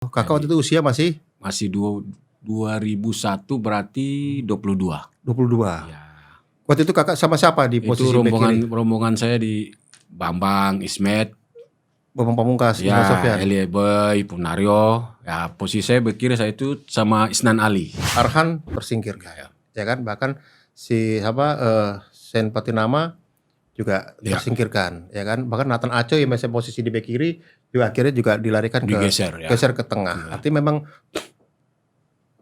Kakak waktu itu usia masih Masih 2001 berarti 22. 22. Ya. Waktu itu kakak sama siapa di Itu posisi bek kiri? rombongan saya di Bambang, Ismet, Bambang Pamungkas, Indra ya, Sofyan. Elie Boy, Punario. Ya, posisi saya bek kiri saya itu sama Isnan Ali. Arhan tersingkirkan. Ya kan, bahkan si Sen Patinama juga tersingkirkan, ya kan. Bahkan Nathan Aco yang biasa posisi di bek kiri juga akhirnya juga dilarikan Digeser, geser ke tengah. Artinya memang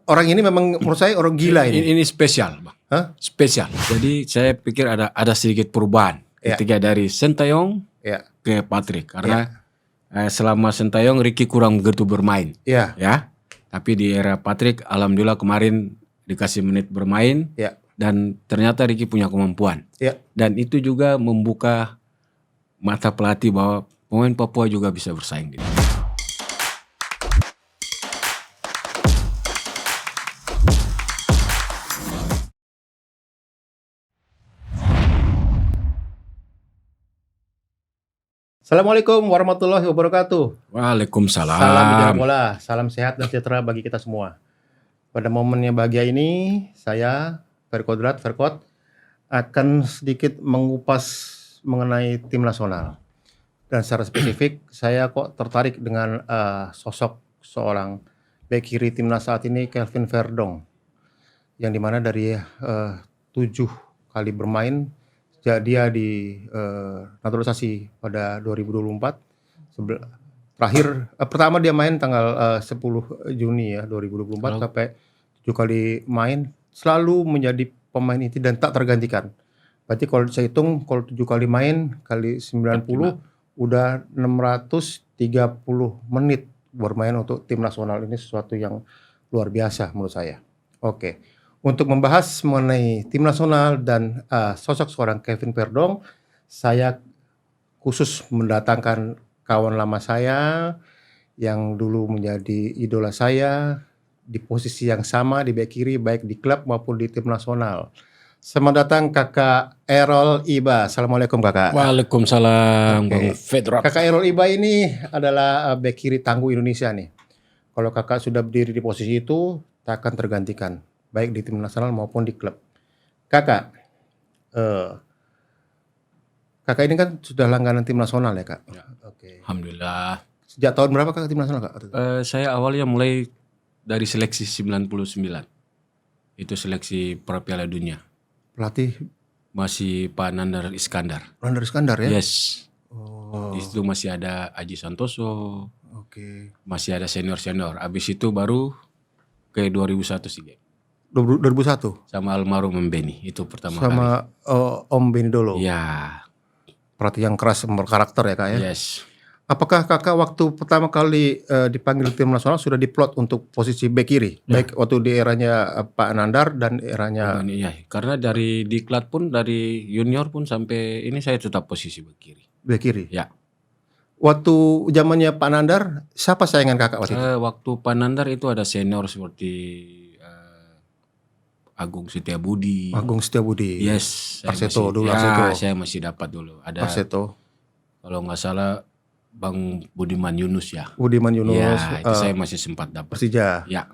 orang ini memang menurut saya orang gila ini. Ini spesial, Bang. Hah? Spesial. Jadi saya pikir ada sedikit perubahan ketika dari Sintayong ke Patrick karena selama Sintayong Ricky kurang begitu bermain. Ya. Tapi di era Patrick alhamdulillah kemarin dikasih menit bermain. Dan ternyata Ricky punya kemampuan. Dan itu juga membuka mata pelatih bahwa pemain Papua juga bisa bersaing. Assalamualaikum warahmatullahi wabarakatuh. Waalaikumsalam. Salam bicara bola, salam sehat dan sejahtera bagi kita semua. Pada momen yang bahagia ini, saya Verkot akan sedikit mengupas mengenai tim nasional. Dan secara spesifik, saya kok tertarik dengan sosok seorang bek kiri timnas saat ini, Kelvin Verdong, yang dimana dari 7 kali bermain, dia di naturalisasi pada 2024. Terakhir pertama dia main tanggal 10 Juni ya 2024 sampai 7 kali main, selalu menjadi pemain inti dan tak tergantikan. Berarti kalau saya hitung kalau 7 kali main kali 90 udah 630 menit bermain untuk tim nasional. Ini sesuatu yang luar biasa menurut saya. Oke. Untuk membahas mengenai tim nasional dan sosok seorang Kelvin Verdong, saya khusus mendatangkan kawan lama saya yang dulu menjadi idola saya di posisi yang sama di bek kiri baik di klub maupun di tim nasional. Selamat datang Kakak Errol Iba. Assalamualaikum Kakak. Waalaikumsalam Bang Fedrak. Kakak Errol Iba ini adalah bek kiri tangguh Indonesia nih. Kalau Kakak sudah berdiri di posisi itu, tak akan tergantikan baik di tim nasional maupun di klub. Kakak ini kan sudah langganan tim nasional ya Kak? Ya. Alhamdulillah. Sejak tahun berapa Kak tim nasional Kak? Saya awalnya mulai dari seleksi 99. Itu seleksi pra Piala Dunia. Pelatih? Masih Pak Nandar Iskandar. Nandar Iskandar ya? Yes. Di situ masih ada Aji Santoso. Masih ada senior-senior. Abis itu baru ke 2001 sih. 2001? Sama almarhum Om Beni, itu pertama kali. Sama Om Beni Dolo? Ya. Pelatih yang keras, berkarakter ya Kak ya? Yes. Apakah Kakak waktu pertama kali dipanggil tim nasional sudah diplot untuk posisi bek kiri? Baik waktu di eranya Pak Nandar dan eranya... Iya, karena dari diklat pun, dari junior pun sampai ini saya tetap posisi bek kiri. Bek kiri? Ya. Waktu zamannya Pak Nandar, siapa saingan Kakak waktu itu? Waktu Pak Nandar itu ada senior seperti Agung Setiabudi. Agung Setiabudi. Yes. Arseto dulu. Arseto. Saya masih dapat dulu. Ada Arseto. Kalau nggak salah Bang Budiman Yunus ya. Budiman Yunus. Ya, itu saya masih sempat dapat. Persija. Ya.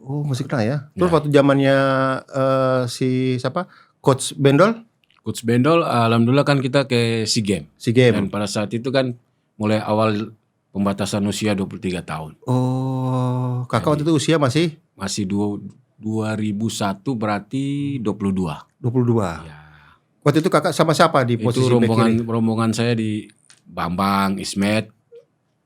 Oh, masih kenal ya. Terus waktu zamannya Coach Bendol? Coach Bendol, alhamdulillah kan kita ke SEA Games. SEA Games. Dan pada saat itu kan mulai awal pembatasan usia 23 tahun. Oh, Kakak waktu itu usia masih 2001 berarti 22. 22. Ya. Waktu itu Kakak sama siapa di posisi bek kiri? Rombongan saya di Bambang, Ismet,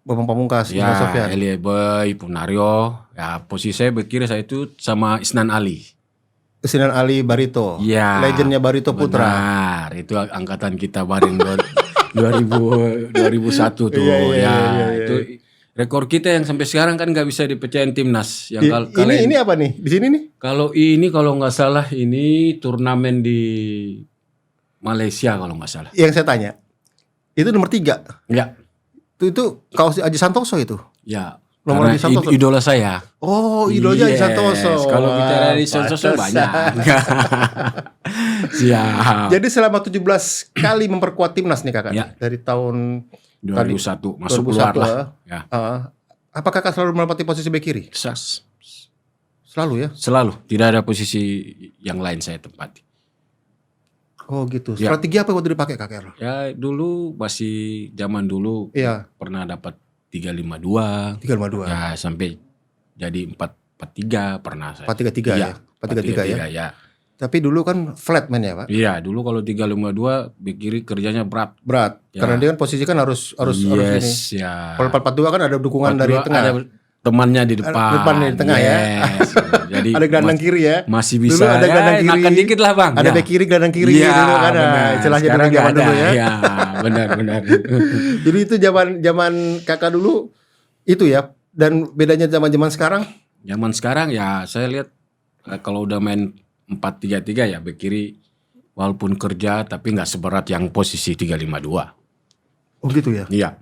Bambang Pamungkas, Indra Sofyan. Elie Boy, Punario. Ya, posisi saya bek kiri saya itu sama Isnan Ali. Isnan Ali Barito. Ya. Legendnya Barito Putra. Benar, itu angkatan kita bareng 2001 tuh. Itu rekor kita yang sampai sekarang kan nggak bisa dipercayain timnas. Yang ini apa nih? Di sini nih? Kalau nggak salah ini turnamen di Malaysia kalau nggak salah. Yang saya tanya, itu nomor 3? Ya. Itu kaos Aji Santoso itu? Ya. Nomor Aji Santoso. Idola saya. Oh, idolanya Aji Santoso. Kalau bicara Aji Santoso banyak. Siap. Jadi selama 17 kali memperkuat timnas nih Kakak. Ya. Dari tahun 2001 masuk keluar lah. Ya. Apakah Kakak selalu menempati posisi bek kiri? Selalu ya? Selalu, tidak ada posisi yang lain saya tempati. Oh gitu. Ya. Strategi apa waktu dipakai Kak Errol? Ya dulu masih zaman dulu pernah dapat 352. 352. Ya sampai jadi 443 pernah saya. 433 ya. 433 ya. Tapi dulu kan flat man ya Pak? Iya, dulu kalau 352 bek kiri kerjanya berat. Ya. Karena dia kan posisi kan harus ini. Ya. Kalau 442 kan ada dukungan dari tengah. Ada temannya di depan. Depannya di tengah ya. Jadi ada gelandang kiri ya. Masih bisa. Dulu ada gelandang kiri. Makan dikit lah Bang. Ada bek kiri, gelandang kiri dulu kan. Istilahnya dulu zaman dulu ya. Iya, benar. Jadi itu zaman Kakak dulu itu ya. Dan bedanya zaman sekarang? Zaman sekarang ya saya lihat kalau udah main 4-3-3 ya bek kiri walaupun kerja tapi nggak seberat yang posisi 352. Oh gitu ya? Iya.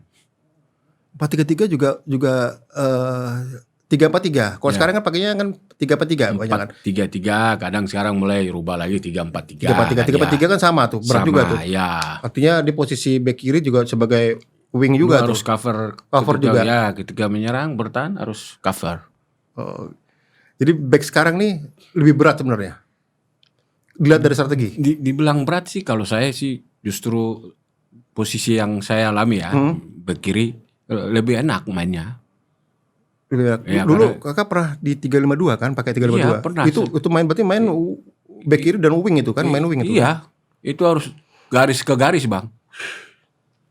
4-3-3 juga 3-4-3. Kalau sekarang kan pakainya kan 3-4-3 banyak kan. 4-3-3 kadang sekarang mulai rubah lagi 3-4-3. 3-4-3 kan sama tuh, berat juga tuh. Ya. Artinya di posisi bek kiri juga sebagai wing juga harus tuh. cover juga. Ya, ketika menyerang bertahan harus cover. Oh. Jadi bek sekarang nih lebih berat sebenarnya. Dilihat dari strategi. Dibilang berat sih kalau saya sih justru posisi yang saya alami ya, bek kiri lebih enak mainnya. Ya, dulu Kakak pernah di 352 kan, pakai 352. Iya, pernah. Itu berarti main bek kiri dan wing itu kan, main wing itu. Iya. Itu harus garis ke garis, Bang.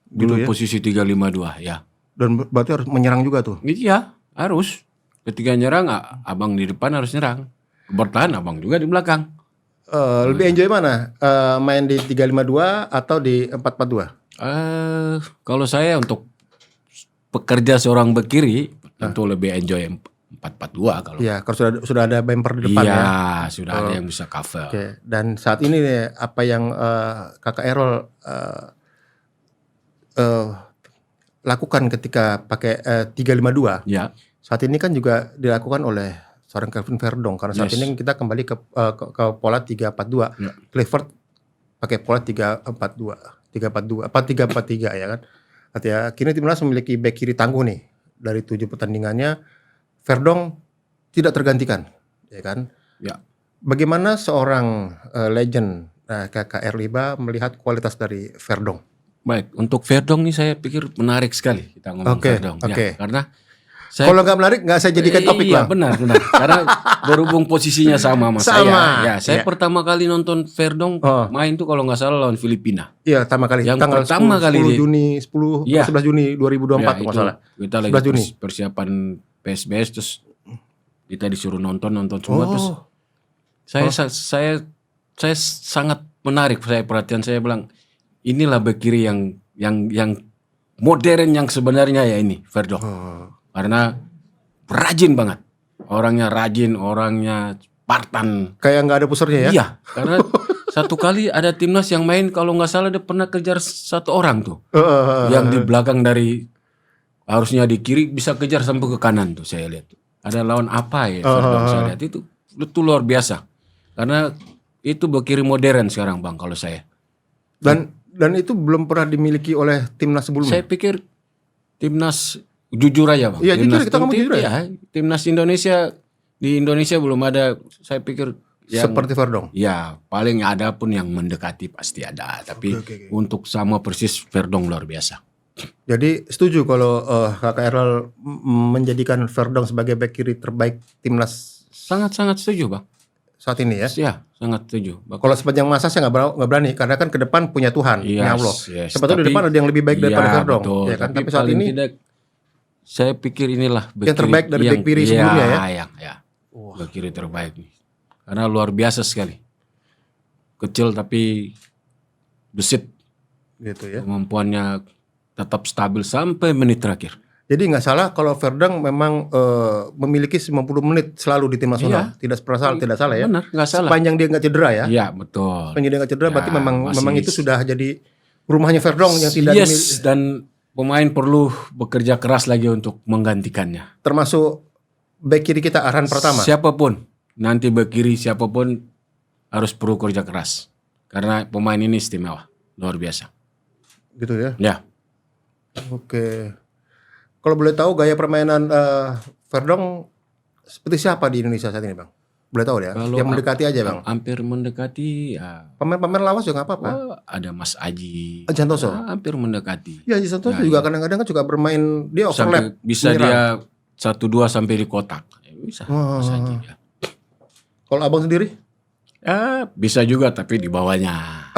Dulu gitu ya? Posisi 352, ya. Dan berarti harus menyerang juga tuh. Iya, harus. Ketika nyerang, abang di depan harus nyerang. Bertahan, abang juga di belakang. Lebih enjoy mana? Main di 352 atau di 442? Kalau saya untuk pekerja seorang bek kiri, tentu lebih enjoy 442 kalau. Iya, kalau sudah ada bumper di depan ya. Iya, sudah ada yang bisa cover. Oke. Dan saat ini apa yang Kakak Errol lakukan ketika pakai 352? Ya. Saat ini kan juga dilakukan oleh seorang Kelvin Verdong karena saat ini kita kembali ke pola 342. Ya. Clifford pakai pola 343 ya kan. Artinya kini timnas memiliki bek kiri tangguh nih. Dari 7 pertandingannya Verdong tidak tergantikan, ya kan? Ya. Bagaimana seorang legend Kakak Erliba melihat kualitas dari Verdong? Baik, untuk Verdong nih saya pikir menarik sekali kita ngomong Verdong. Ya, karena kalau nggak menarik nggak saya jadikan topik lah. Iya benar. Karena berhubung posisinya sama saya. Ya, saya pertama kali nonton Verdong main tuh kalau nggak salah lawan Filipina. Iya, pertama kali. Yang tanggal pertama 10 kali 11 Juni 2024 ya, nggak salah. Kita lagi persiapan PSBS terus kita disuruh nonton semua terus saya sangat menarik, saya perhatian, saya bilang inilah bek kiri yang modern yang sebenarnya ya ini Verdong. Karena rajin banget. Orangnya rajin, orangnya Spartan. Kayak nggak ada pusernya ya? Iya, karena satu kali ada timnas yang main kalau nggak salah dia pernah kejar satu orang tuh. Yang di belakang dari harusnya di kiri bisa kejar sampai ke kanan tuh saya lihat. Ada lawan apa ya Verdong saya lihat itu luar biasa. Karena itu bek kiri modern sekarang Bang kalau saya. Dan itu belum pernah dimiliki oleh timnas sebelumnya. Saya pikir timnas jujur aja Bang. Iya jujur, kita ngomong jujur ya. Timnas Indonesia di Indonesia belum ada, saya pikir seperti Verdong. Ya paling ada pun yang mendekati pasti ada. Tapi untuk sama persis Verdong luar biasa. Jadi setuju kalau Kakak Errol menjadikan Verdong sebagai bek kiri terbaik timnas. Sangat-sangat setuju Bang. Saat ini ya? Ya sangat setuju. Kalau sepanjang masa saya nggak berani karena kan ke depan punya Tuhan, punya Allah. Sebetulnya di depan ada yang lebih baik daripada Verdong, ya kan? Tapi saat ini saya pikir inilah yang terbaik dari bek kiri sebelumnya ya. Bek kiri terbaik nih. Karena luar biasa sekali. Kecil tapi besit. Gitu ya. Kemampuannya tetap stabil sampai menit terakhir. Jadi nggak salah kalau Verdong memang memiliki 90 menit selalu di tim nasional. Tidak salah ya. Benar, nggak salah. Sepanjang dia nggak cedera ya. Iya, betul. Sepanjang dia nggak cedera berarti memang itu sudah jadi rumahnya Verdong yang tidak dan pemain perlu bekerja keras lagi untuk menggantikannya. Termasuk bek kiri kita Arhan Pratama. Siapapun, nanti bek kiri siapapun harus perlu kerja keras. Karena pemain ini istimewa, luar biasa. Gitu ya? Ya. Oke. Kalau boleh tahu gaya permainan Verdong seperti siapa di Indonesia saat ini, Bang? Boleh tahu ya? Kalau Yang mendekati aja, Bang. Hampir mendekati ya. Pemain-pemain lawas juga nggak apa-apa. Ada Mas Aji. Santoso. Hampir mendekati. Ya, Aji Santoso juga kadang-kadang kan juga bermain, dia overlap. Bisa dia 1-2 sampai di kotak. Bisa. Mas Aji ya. Kalau Abang sendiri? Ya bisa juga tapi di bawahnya.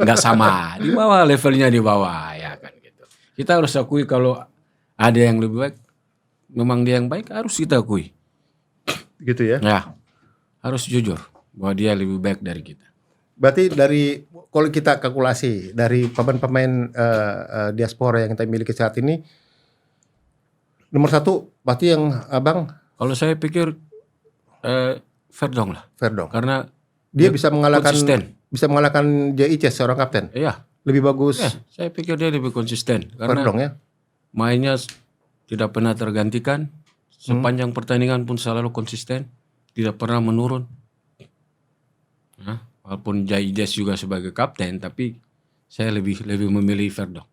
Nggak sama. Di bawah, levelnya di bawah ya kan gitu. Kita harus akui kalau ada yang lebih baik, memang dia yang baik harus kita akui. Gitu ya? Ya, harus jujur bahwa dia lebih baik dari kita. Berarti dari, kalau kita kalkulasi dari pemain-pemain diaspora yang kita miliki saat ini, nomor 1 berarti yang Abang? Kalau saya pikir Verdong lah. Verdong. Karena dia bisa mengalahkan konsisten. Bisa mengalahkan J.I. seorang kapten. Iya. Lebih bagus. Ya, saya pikir dia lebih konsisten karena Verdong ya. Mainnya tidak pernah tergantikan. Sepanjang pertandingan pun selalu konsisten, tidak pernah menurun. Nah, walaupun J.I. juga sebagai kapten, tapi saya lebih memilih Verdong.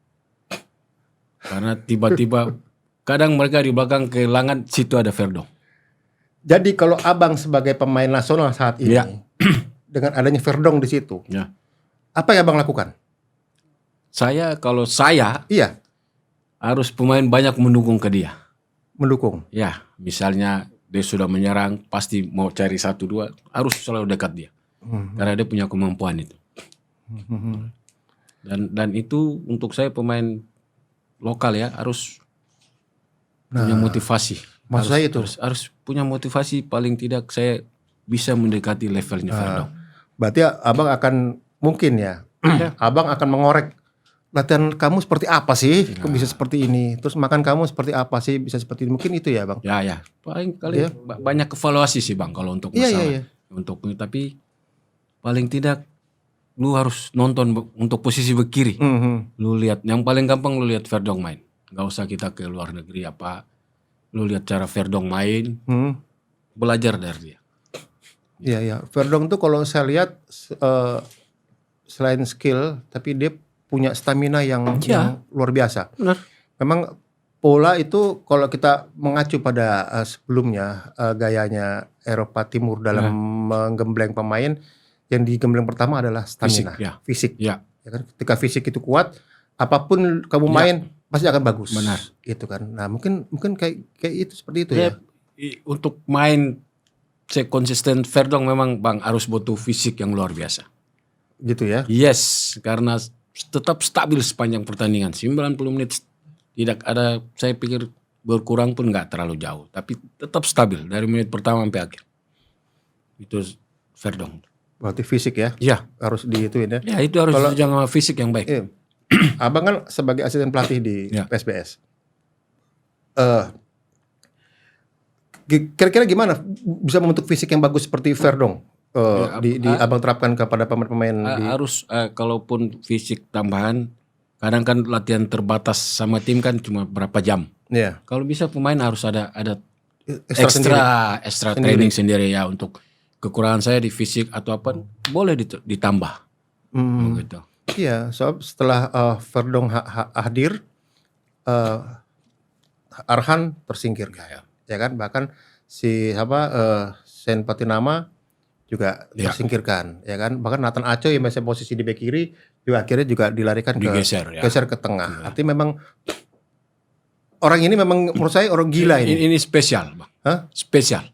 Karena tiba-tiba kadang mereka di belakang kehilangan, situ ada Verdong. Jadi kalau Abang sebagai pemain nasional saat ini, ya. Dengan adanya Verdong di situ, ya. Apa yang Abang lakukan? Kalau saya, iya, harus pemain banyak mendukung ke dia. Mendukung? Ya, misalnya dia sudah menyerang, pasti mau cari 1-2, harus selalu dekat dia. Karena dia punya kemampuan itu. Dan itu untuk saya pemain lokal ya, harus punya motivasi. Maksud saya itu harus punya motivasi, paling tidak saya bisa mendekati levelnya Verdong. Berarti Abang akan mungkin ya, Abang akan mengorek latihan kamu seperti apa sih, kok bisa seperti ini, terus makan kamu seperti apa sih, bisa seperti ini, mungkin itu ya Bang? Ya, paling kali banyak evaluasi sih Bang kalau untuk masalah. Untuk tapi paling tidak lu harus nonton untuk posisi berkiri. Lu lihat, yang paling gampang lu lihat Verdong main. Gak usah kita ke luar negeri apa. Lu lihat cara Verdong main, belajar dari dia. Iya. Verdong tuh kalau saya lihat selain skill, tapi dia punya stamina yang luar biasa. Benar. Memang pola itu kalau kita mengacu pada sebelumnya gayanya Eropa Timur dalam menggembleng pemain, yang digembleng pertama adalah stamina, fisik. Ya kan? Ketika fisik itu kuat, apapun kamu main pasti akan bagus. Benar. Gitu kan. Nah, mungkin kayak itu seperti itu ya. Untuk main konsisten Verdong memang Bang harus butuh fisik yang luar biasa. Gitu ya. Yes, karena tetap stabil sepanjang pertandingan. 90 menit tidak ada, saya pikir berkurang pun nggak terlalu jauh, tapi tetap stabil dari menit pertama sampai akhir. Itu Verdong. Berarti fisik ya? Iya. Harus diituin ya? Ya, itu harus jangan fisik yang baik. Iya. Abang kan sebagai asisten pelatih di PSBS. Kira-kira gimana bisa membentuk fisik yang bagus seperti Verdong? Di Abang terapkan kepada pemain-pemain harus kalaupun fisik tambahan, kadang kan latihan terbatas sama tim kan cuma berapa jam. Iya. Kalau bisa pemain harus ada extra training sendiri ya, untuk kekurangan saya di fisik atau apa boleh ditambah. Gitu. Iya, setelah Verdong hadir, Arhan tersingkirkan. Ya kan, bahkan si Sen Patinama juga tersingkirkan, ya kan. Bahkan Nathan Aco yang biasa posisi di bek kiri juga akhirnya juga dilarikan geser ke tengah. Artinya memang orang ini memang menurut saya orang gila ini. Ini spesial, Bang. Hah? Spesial.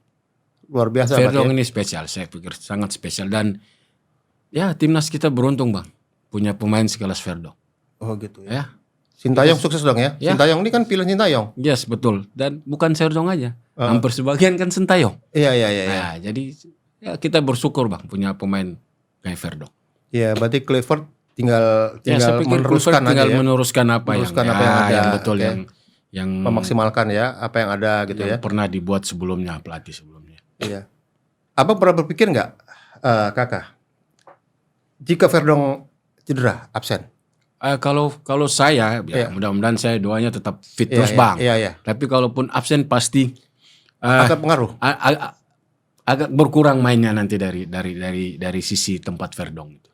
Luar biasa. Verdong ini spesial, saya pikir sangat spesial, dan ya timnas kita beruntung Bang punya pemain sekelas Verdong. Oh gitu ya. Sintayong sukses dong ya. Sintayong ini kan pilihan Sintayong. Yes, betul. Dan bukan Verdong aja. Hampir sebagian kan Sintayong. Iya. Nah, jadi ya kita bersyukur Bang punya pemain kayak Verdong. Iya, berarti Clifford tinggal meneruskan aja ya. Meneruskan apa yang ada, yang betul, yang memaksimalkan ya apa yang ada gitu yang ya. Pernah dibuat sebelumnya, pelatih sebelumnya. Iya. Abang pernah berpikir nggak, Kakak, jika Verdong cedera, absen? Kalau saya, mudah-mudahan saya doanya tetap fit terus Bang. Iya. Tapi kalaupun absen pasti agak pengaruh. Agak berkurang mainnya nanti dari sisi tempat Verdong itu.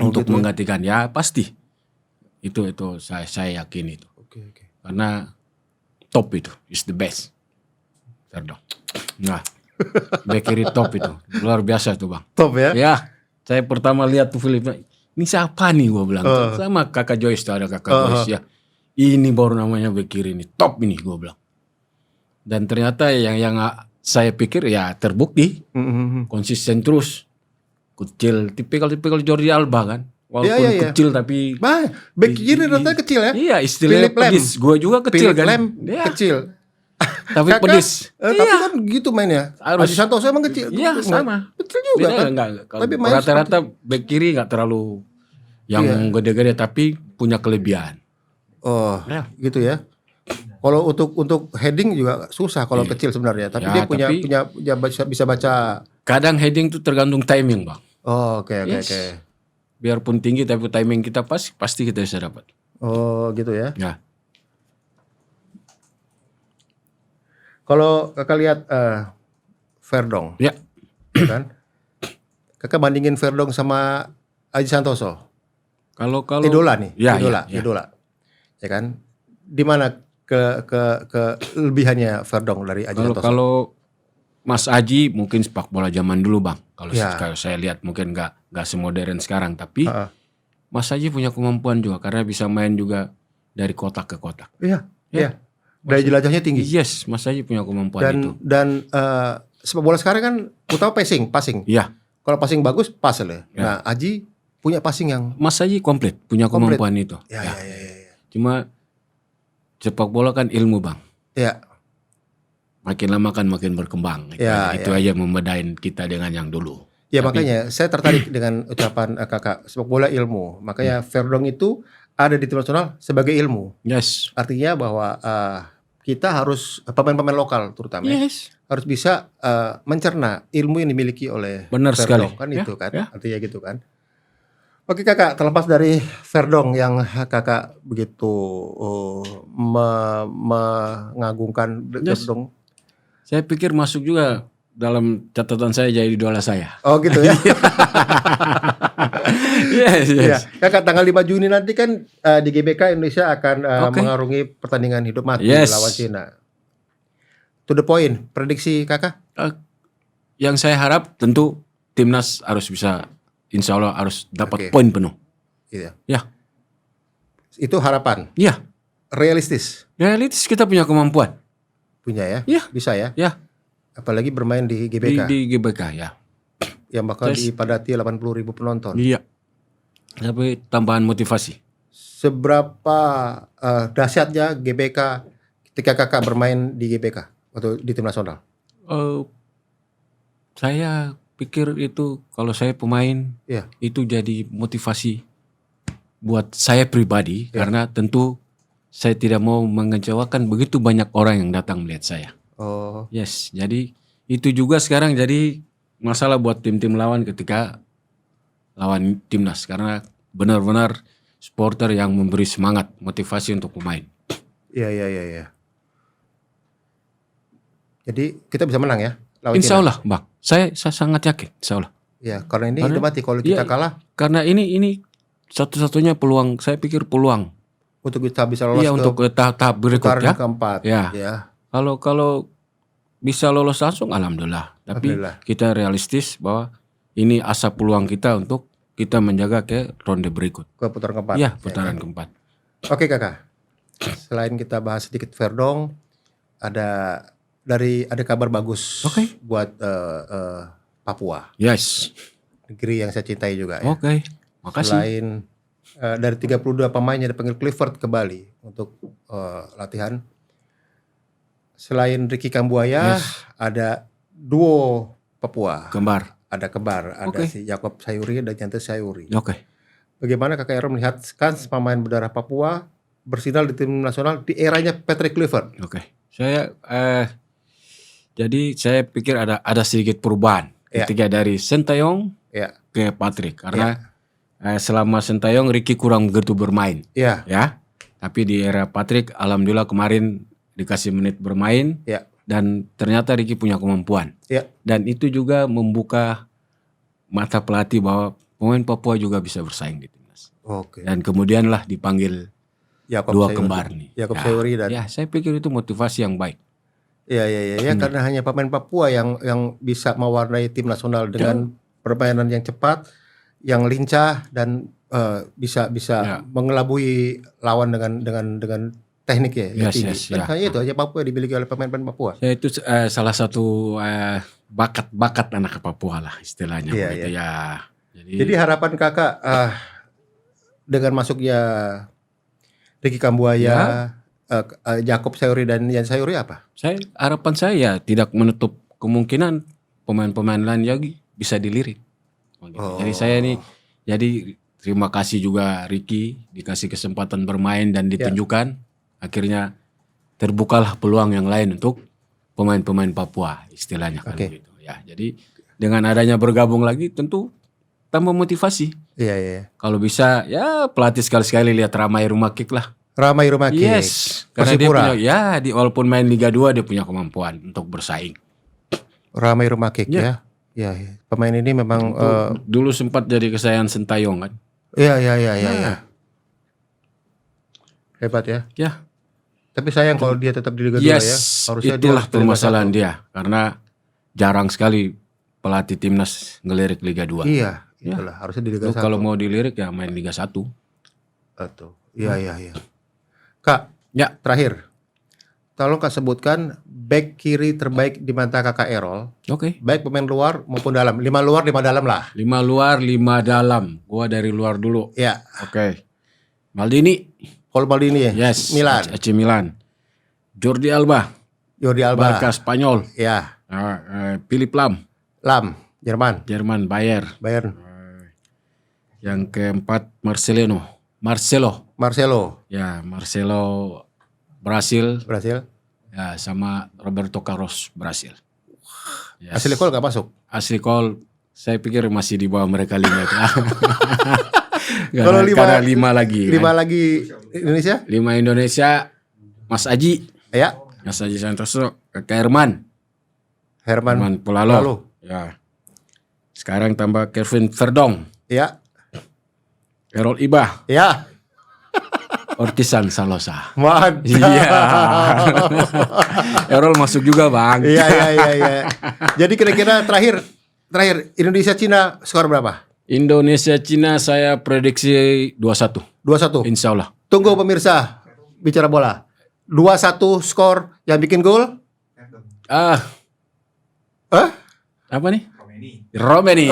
Untuk gitu menggantikan ya pasti. Itu saya yakin itu. Oke. Karena top itu, is the best. Ferdong. Nah, bek kiri top itu, luar biasa tuh bang. Top ya? Ya, saya pertama lihat tuh filmnya, ini siapa nih gue bilang. Sama kakak Joyce tuh, ada kakak Joyce ya. Ini baru namanya bek kiri ini, top ini gue bilang. Dan ternyata yang saya pikir ya terbukti, konsisten terus. Kecil, tipikal Jordi Alba kan. Walaupun kecil tapi... Bek kiri rata kecil ya? Iya, istilahnya pedis. Gue juga kecil Philip kan. Lam kecil. Tapi pedis. Tapi kan gitu mainnya. Aji Santoso emang kecil. Iya, sama. Kecil juga kan. Tapi rata-rata bek kiri gak terlalu yang gede-gede tapi punya kelebihan. Oh, gitu ya. Kalau untuk heading juga susah kalau kecil sebenarnya. Tapi dia punya bisa baca. Kadang heading itu tergantung timing bang. Oh, oke. Biarpun tinggi tapi timing kita pasti kita bisa dapat. Oh, gitu ya. Ya. Kalau kakak lihat Verdong, ya kan? Kakak bandingin Verdong sama Aji Santoso. Kalau idola nih, ya, idola, ya kan? Di mana kelebihannya Verdong dari Aji Santoso? Kalau Mas Aji mungkin sepak bola zaman dulu bang. Kalau saya lihat mungkin nggak semodern sekarang, tapi Mas Aji punya kemampuan juga karena bisa main juga dari kotak ke kotak. Iya. Daya jelajahnya tinggi. Yes, Mas Aji punya kemampuan itu. Dan sepak bola sekarang kan utama passing. Iya. Kalau passing bagus, pas lah. Ya. Nah, Aji punya passing yang... Mas Aji komplit, punya kemampuan itu. Ya. Cuma sepak bola kan ilmu bang. Iya. Makin lama kan makin berkembang. Itu aja membedain kita dengan yang dulu. Ya makanya saya tertarik dengan ucapan kakak, sepak bola ilmu. Makanya Verdong itu ada di tim nasional sebagai ilmu. Yes. Artinya bahwa kita harus pemain-pemain lokal terutama harus bisa mencerna ilmu yang dimiliki oleh Verdong. Kan itu kan, artinya gitu kan. Oke kakak, terlepas dari Verdong yang kakak begitu mengagungkan Verdong. Saya pikir masuk juga dalam catatan saya jadi idola saya. Oh gitu ya. Yes. Ya, kakak tanggal 5 Juni nanti kan di GBK Indonesia akan mengarungi pertandingan hidup mati lawan Cina. To the point, prediksi kakak? Yang saya harap tentu timnas harus bisa, insya Allah harus dapat poin penuh. Iya. Ya. Itu harapan. Iya. Realistis. Realistis, kita punya kemampuan. Punya ya? Iya. Bisa ya? Ya. Apalagi bermain di GBK. Di GBK ya. Yang bakal dipadati 80.000 penonton. Iya. Tapi tambahan motivasi. Seberapa dahsyatnya GBK ketika kakak bermain di GBK atau di tim nasional? Saya pikir itu kalau saya pemain itu jadi motivasi buat saya pribadi karena tentu saya tidak mau mengecewakan begitu banyak orang yang datang melihat saya. Oh. Yes, jadi itu juga sekarang jadi masalah buat tim-tim lawan ketika lawan timnas karena benar-benar supporter yang memberi semangat, motivasi untuk pemain. Iya. Jadi kita bisa menang ya lawan Insya Allah, Bang. Saya sangat yakin, Insya Allah. Ya, karena ini hidup mati kalau kita kalah. Karena ini satu-satunya peluang, saya pikir peluang untuk kita bisa lolos untuk tahap berikutnya. Keempat. Ya. Kalau bisa lolos langsung, alhamdulillah. Tapi kita realistis bahwa ini asa peluang kita untuk kita menjaga ke ronde berikut. Ke putaran keempat. Iya, putaran keempat. Oke kakak. Selain kita bahas sedikit Verdong, ada kabar bagus buat Papua. Yes. Negeri yang saya cintai juga ya. Oke. Makasih. Selain dari 32 pemain yang dipanggil Clifford ke Bali untuk latihan. Selain Ricky Kambuaya, ada duo Papua. Ada kembar, ada si Jacob Sayuri dan Jante Sayuri. Bagaimana kakak Aaron melihat kans pemain berdarah Papua bersinar di tim nasional di eranya Patrick Clifford? Saya pikir ada sedikit perubahan ketika dari Sintayong ke Patrick karena selama Sintayong Ricky kurang begitu bermain. Ya. Tapi di era Patrick alhamdulillah kemarin dikasih menit bermain. Dan ternyata Ricky punya kemampuan. Dan itu juga membuka mata pelatih bahwa pemain Papua juga bisa bersaing di timnas. Dan kemudianlah dipanggil dua kembar nih. Yaakob Sayuri dan saya pikir itu motivasi yang baik. Ya, karena hanya pemain Papua yang bisa mewarnai tim nasional dengan permainan yang cepat, yang lincah dan bisa mengelabui lawan dengan teknik yang tinggi. Hanya itu aja Papua dimiliki oleh pemain-pemain Papua. Ya, itu salah satu bakat anak Papua lah istilahnya. Jadi harapan kakak dengan masuknya Ricky Kambuaya, Yaakob Sayuri dan Yan Sayuri apa? Harapan saya tidak menutup kemungkinan pemain-pemain lain lagi bisa dilirik. Jadi saya ini terima kasih juga Ricky dikasih kesempatan bermain dan ditunjukkan. Akhirnya terbukalah peluang yang lain untuk pemain-pemain Papua istilahnya kan gitu ya. Jadi dengan adanya bergabung lagi tentu tambah motivasi. Iya. Kalau bisa ya pelatih sekali-sekali lihat Ramai Rumakik lah. Ramai Rumakik. Yes. Karena dia punya walaupun main Liga 2 dia punya kemampuan untuk bersaing. Ramai Rumakik ya. Pemain ini memang dulu sempat jadi kesayangan Sintayong kan. Iya. Hebat ya. Ya. Tapi sayang kalau dia tetap di Liga 2 ya. Harusnya itulah permasalahan dia karena jarang sekali pelatih timnas ngelirik Liga 2. Iya, itulah harusnya di Liga 1. Kalau mau dilirik ya main Liga 1. Betul. Iya. Kak, terakhir. Tolong Kak sebutkan back kiri terbaik di mata Kakak Errol. Oke. Baik pemain luar maupun dalam. 5 luar, 5 dalam lah. 5 luar, 5 dalam. Gua dari luar dulu. Ya. Oke. Maldini. Paul Maldini ya? Yes. Milan. AC Milan. Jordi Alba. Barca Spanyol. Ya. Philip Lam. Jerman. Bayern. Yang keempat Marcelo. Ya, Marcelo Brasil. Ya, sama Roberto Carlos Brasil. Yes. Asli Cole gak masuk? Asli Cole saya pikir masih di bawah mereka 5 itu. Kalau 5 lagi. 5 lagi Indonesia? 5 Indonesia Mas Aji. Ya. Mas Aji Santoso, Kakak Herman Polalo. Ya. Sekarang tambah Kevin Verdong. Ya. Errol Iba. Ya. Ortisan Salosa. Mantap. Iya. Errol masuk juga, Bang. Iya. Jadi kira-kira terakhir Indonesia Cina skor berapa? Indonesia Cina saya prediksi 2-1. 2-1. Insya Allah. Tunggu pemirsa bicara bola. 2-1 skor yang bikin gol? Apa nih? Romeni.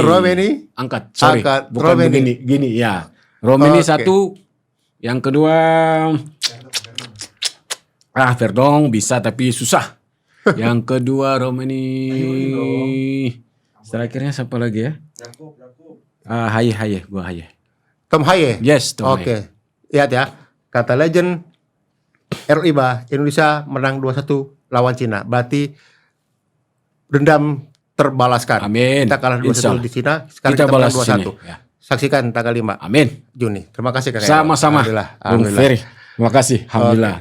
Angkat. Bukan Romeni. Gini ya. Romeni 1. Yang kedua Verdong bisa tapi susah. Yang kedua Romeni. Terakhirnya siapa lagi ya? Haye. Gua Haye. Tom Haye? Yes, Tom Haye. Oke. Lihat ya. Kata legend Errol Iba, Indonesia menang 2-1 lawan Cina. Berarti dendam terbalaskan. Amin. Kita kalah 2-1 di Cina, sekarang kita balas menang 2-1. Ya. Saksikan tanggal 5 Amin. Juni. Terima kasih Kakak. Sama-sama. Alhamdulillah. Bung Ferry. Terima kasih. Alhamdulillah.